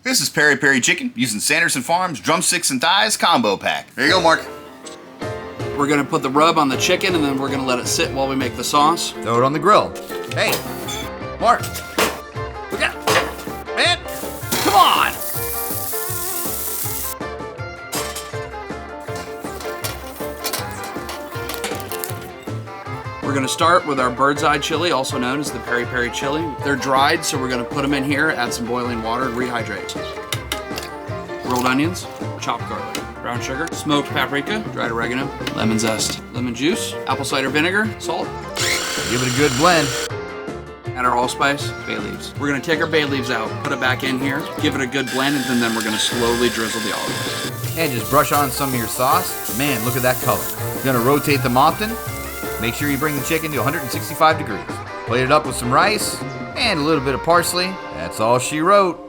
This is Peri Chicken using Sanderson Farms Drumsticks and Thighs Combo Pack. There you go, Mark. We're gonna put the rub on the chicken and then we're gonna let it sit while we make the sauce. Throw it on the grill. Hey, Mark. Look out. Man, come on. We're gonna start with our bird's eye chili, also known as the Peri chili. They're dried, so we're gonna put them in here, add some boiling water, and rehydrate. Rolled onions, chopped garlic, brown sugar, smoked paprika, dried oregano, lemon zest, lemon juice, apple cider vinegar, salt. Give it a good blend. Add our allspice, bay leaves. We're gonna take our bay leaves out, put it back in here, give it a good blend, and then we're gonna slowly drizzle the olive oil. And just brush on some of your sauce. Man, look at that color. You're gonna rotate them often. Make sure you bring the chicken to 165 degrees. Plate it up with some rice and a little bit of parsley. That's all she wrote.